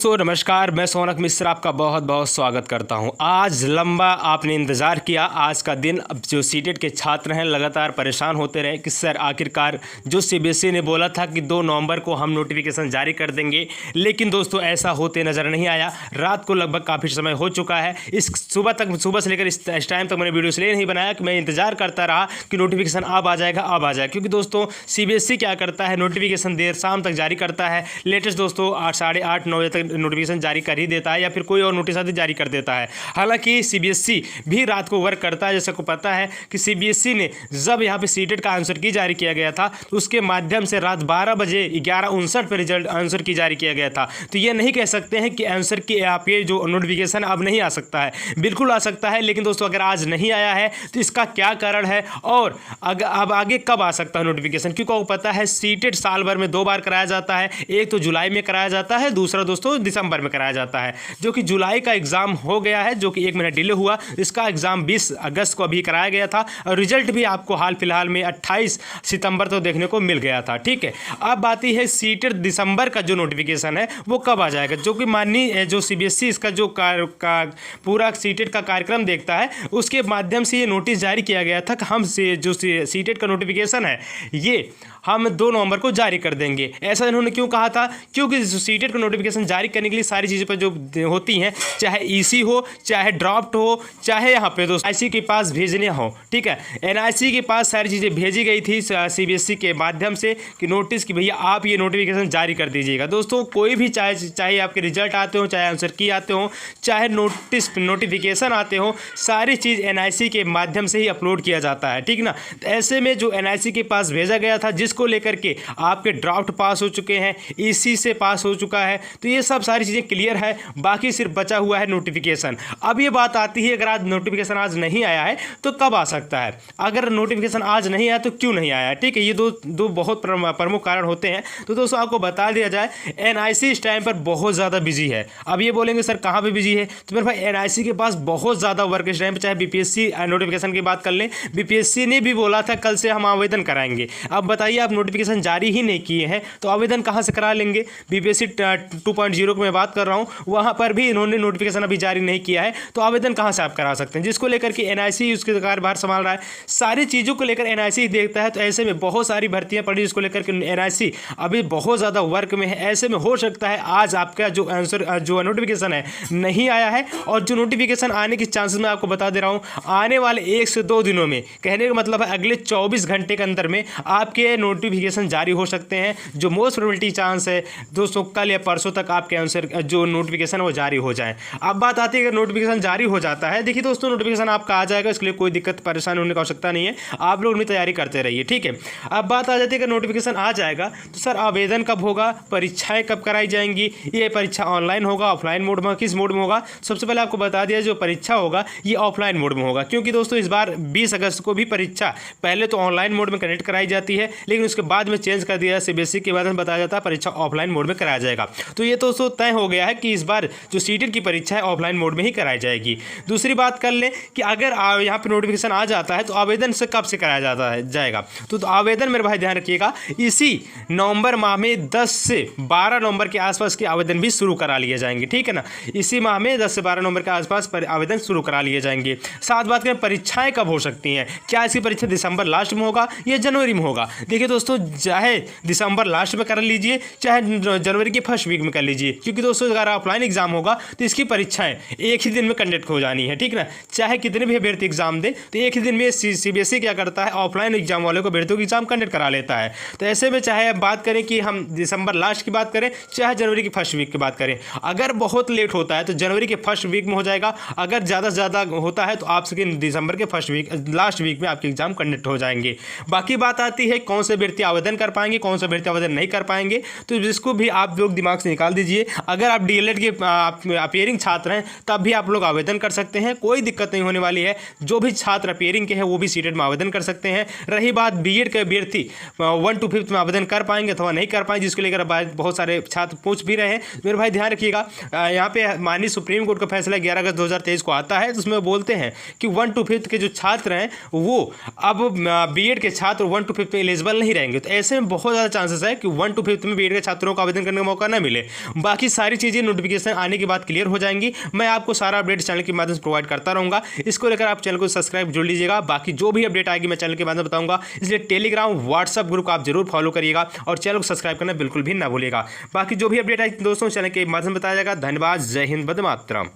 नमस्कार, मैं सोनक मिश्र आपका बहुत बहुत स्वागत करता हूं। आज लंबा आपने इंतज़ार किया, आज का दिन। अब जो सीटेट के छात्र हैं लगातार परेशान होते रहे कि सर आखिरकार जो सीबीएसई ने बोला था कि 2 नवंबर को हम नोटिफिकेशन जारी कर देंगे, लेकिन दोस्तों ऐसा होते नज़र नहीं आया। रात को लगभग काफ़ी समय हो चुका है। इस सुबह से लेकर इस टाइम तक मैंने वीडियो इसलिए नहीं बनाया कि मैं इंतज़ार करता रहा कि नोटिफिकेशन अब आ जाएगा। क्योंकि दोस्तों सीबीएसई क्या करता है, नोटिफिकेशन देर शाम तक जारी करता है। लेटेस्ट दोस्तों 8, साढ़े 8, 9 बजे तक नोटिफिकेशन जारी कर ही देता है, या फिर कोई और नोटिस आदि जारी कर देता है। हालांकि सीबीएसई भी रात को वर्क करता है। जैसे को पता है कि सीबीएसई ने जब यहाँ पे सीटेट का आंसर की जारी किया गया था, तो उसके माध्यम से रात 12 बजे 11:59 पर रिजल्ट आंसर की जारी किया गया था। तो ये नहीं कह सकते हैं कि आंसर की आप ये जो नोटिफिकेशन अब नहीं आ सकता है, बिल्कुल आ सकता है। लेकिन दोस्तों अगर आज नहीं आया है तो इसका क्या कारण है और अब आगे कब आ सकता है नोटिफिकेशन, क्योंकि आपको पता है सीटेट साल भर में 2 बार कराया जाता है। एक तो जुलाई में कराया जाता है, दूसरा दोस्तों दिसंबर में कराया जाता है। जो कि जुलाई का एग्जाम हो गया है, जो कि 1 महीना डिले हुआ। इसका एग्जाम 20 अगस्त को अभी कराया गया था और रिजल्ट भी आपको हाल फिलहाल में 28 सितंबर तो देखने को मिल गया था। ठीक है, अब आती है सीटेट दिसंबर का जो नोटिफिकेशन है वो कब आ जाएगा, जो कि माननीय जो सीबीएसई इसका जो पूरा सीटेट का कार्यक्रम देखता है, उसके माध्यम से ये नोटिस जारी किया गया था कि हम जो सीटेट का नोटिफिकेशन है ये हम 2 नवंबर को जारी कर देंगे। ऐसा इन्होंने क्यों कहा था? क्योंकि सीटेट का नोटिफिकेशन जारी करने के लिए सारी चीज़ें पर जो होती हैं, चाहे ईसी हो, चाहे ड्राफ्ट हो, चाहे यहाँ पे दोस्तों एनआईसी के पास भेजने हो। ठीक है, एनआईसी के पास सारी चीज़ें भेजी गई थी सीबीएसई के माध्यम से कि नोटिस कि भैया आप ये नोटिफिकेशन जारी कर दीजिएगा। दोस्तों कोई भी चाहे आपके रिजल्ट आते हो, चाहे आंसर की आते हो, चाहे नोटिफिकेशन आते हो, सारी चीज़ एनआईसी के माध्यम से ही अपलोड किया जाता है। ठीक ना, तो ऐसे में जो एनआईसी के पास भेजा गया था, जिसको लेकर के आपके ड्राफ्ट पास हो चुके हैं, ईसी से पास हो चुका है, तो ये सब सारी चीज़ें क्लियर है। बाकी सिर्फ बचा हुआ है नोटिफिकेशन। अब ये बात आती है, अगर आज नोटिफिकेशन आज नहीं आया है तो कब आ सकता है? अगर नोटिफिकेशन आज नहीं आया तो क्यों नहीं आया? ठीक है, ये दो बहुत प्रमुख कारण होते हैं। तो दोस्तों आपको बता दिया जाए, एनआईसी इस टाइम पर बहुत ज़्यादा बिजी है। अब ये बोलेंगे सर कहाँ पे बिजी है, तो मेरे भाई एनआईसी के पास बहुत ज़्यादा वर्क इस टाइम पर। चाहे बीपीएससी नोटिफिकेशन की बात कर लें, बीपीएससी ने भी बोला था कल से हम आवेदन कराएंगे। अब बताइए, आप नोटिफिकेशन जारी ही नहीं किए हैं तो आवेदन कहाँ से करा लेंगे? बीपीएससी 2.0 की मैं बात कर रहा हूँ, वहाँ पर भी इन्होंने नोटिफिकेशन अभी जारी नहीं किया है, तो आवेदन कहाँ से आप करा सकते हैं? जिसको लेकर के एनआईसी उसके कार्यभार संभाल रहा है, सारी चीज़ों को लेकर एनआईसी देखता है। तो ऐसे में बहुत सारी भर्तियाँ पड़ी, जिसको लेकर के एनआईसी अभी बहुत ज़्यादा वर्क में है। ऐसे में हो सकता है आज आपका जो आंसर जो नोटिफिकेशन है नहीं आया है, और जो नोटिफिकेशन आने की चांसेस मैं आपको बता दे रहा हूँ, आने वाले 1 से 2 दिनों में, कहने का मतलब है अगले 24 घंटे के अंदर में आपके नोटिफिकेशन जारी हो सकते हैं। जो मोस्ट प्रोबेबिलिटी चांस है दोस्तों, कल या परसों तक आपके आंसर जो नोटिफिकेशन वो जारी हो जाए। अब बात आती है, अगर नोटिफिकेशन जारी हो जाता है, देखिए दोस्तों नोटिफिकेशन आपका आ जाएगा, इसके लिए कोई दिक्कत परेशानी होने की आवश्यकता नहीं है। आप लोग अपनी तैयारी करते रहिए। ठीक है, अब बात आ जाती है, अगर नोटिफिकेशन आ जाएगा तो सर आवेदन कब होगा, परीक्षाएं कब कराई जाएंगी, ये परीक्षा ऑनलाइन होगा, ऑफलाइन मोड में, किस मोड में होगा? सबसे पहले आपको बता दिया, जो परीक्षा होगा ये ऑफलाइन मोड में होगा। क्योंकि दोस्तों इस बार 20 अगस्त को भी परीक्षा पहले तो ऑनलाइन मोड में कनेक्ट कराई जाती है, लेकिन उसके बाद में चेंज कर दिया सीबीएसई के बाद में बताया जाता है परीक्षा ऑफलाइन मोड में कराया जाएगा। तो ये दोस्तों तय हो गया है कि इस बार जो सीटेट की परीक्षा है ऑफलाइन मोड में ही कराई जाएगी। दूसरी बात कर लें कि अगर यहाँ पे नोटिफिकेशन आ जाता है तो आवेदन से कब से कराया जाएगा? तो आवेदन मेरे भाई ध्यान रखिएगा, इसी नवंबर माह में 10 से 12 नवंबर के आसपास के आवेदन भी शुरू करा लिए जाएंगे। ठीक है ना, इसी माह में 10 से 12 नवंबर के आसपास आवेदन शुरू करा लिए जाएंगे। साथ बात करें परीक्षाएं कब हो सकती हैं, क्या इसकी परीक्षा दिसंबर लास्ट में होगा या जनवरी में होगा? देखिए दोस्तों, चाहे दिसंबर लास्ट में कर लीजिए, चाहे जनवरी के फर्स्ट वीक में कर लीजिए, क्योंकि दोस्तों अगर ऑफलाइन एग्जाम होगा तो इसकी परीक्षाएं एक ही दिन में कंडक्ट हो जानी है। ठीक ना, चाहे कितने भी अभ्यर्थी एग्जाम दे तो एक ही दिन में सीबीएसई क्या करता है, ऑफलाइन एग्जाम वाले को अभ्यर्थियों की एग्जाम कंडक्ट करा लेता है। तो ऐसे में चाहे बात करें कि हम दिसंबर लास्ट की बात करें, चाहे जनवरी की फर्स्ट वीक की बात करें, अगर बहुत लेट होता है तो जनवरी के फर्स्ट वीक में हो जाएगा। अगर ज़्यादा से ज़्यादा होता है तो आपके दिसंबर के फर्स्ट वीक लास्ट वीक में आपके एग्जाम कंडक्ट हो जाएंगे। बाकी बात आती है कौन से अभ्यर्थी आवेदन कर पाएंगे, कौन से अभ्यर्थी आवेदन नहीं कर पाएंगे, तो जिसको भी आप लोग दिमाग से निकाल दीजिए। अगर आप डीएलएड के अपियरिंग छात्र हैं तब भी आप लोग आवेदन कर सकते हैं, कोई दिक्कत नहीं होने वाली है। जो भी छात्र अपियरिंग के हैं वो भी सीटेट में आवेदन कर सकते हैं। रही बात बीएड के अभ्यर्थी 1 to 5 में आवेदन कर पाएंगे अथवा नहीं कर पाएंगे, जिसको लेकर बहुत सारे छात्र पूछ भी रहे हैं। मेरे भाई ध्यान रखिएगा, यहाँ पे माननीय सुप्रीम कोर्ट का फैसला 11 अगस्त 2023 को आता है, तो उसमें बोलते हैं कि 1 to 5 के जो छात्र हैं वो अब बीएड के छात्र 1 to 5 में एलिजिबल नहीं रहेंगे। तो ऐसे में बहुत ज़्यादा चांसेस है कि 1 to 5 में बीएड के छात्रों को आवेदन करने का मौका न मिले। बाकी सारी चीज़ें नोटिफिकेशन आने के बाद क्लियर हो जाएंगी। मैं आपको सारा अपडेट चैनल के माध्यम से प्रोवाइड करता रहूँगा। इसको लेकर आप चैनल को सब्सक्राइब जोड़ लीजिएगा। बाकी जो भी अपडेट आएगी मैं चैनल के माध्यम से बताऊँगा, इसलिए टेलीग्राम व्हाट्सअप ग्रुप आप जरूर फॉलो करिएगा और चैनल को सब्सक्राइब करना बिल्कुल भी ना भूलिएगा। बाकी जो भी अपडेट आएगी दोस्तों चैनल के माध्यम से बताया जाएगा। धन्यवाद। जय हिंद, वंदे मातरम।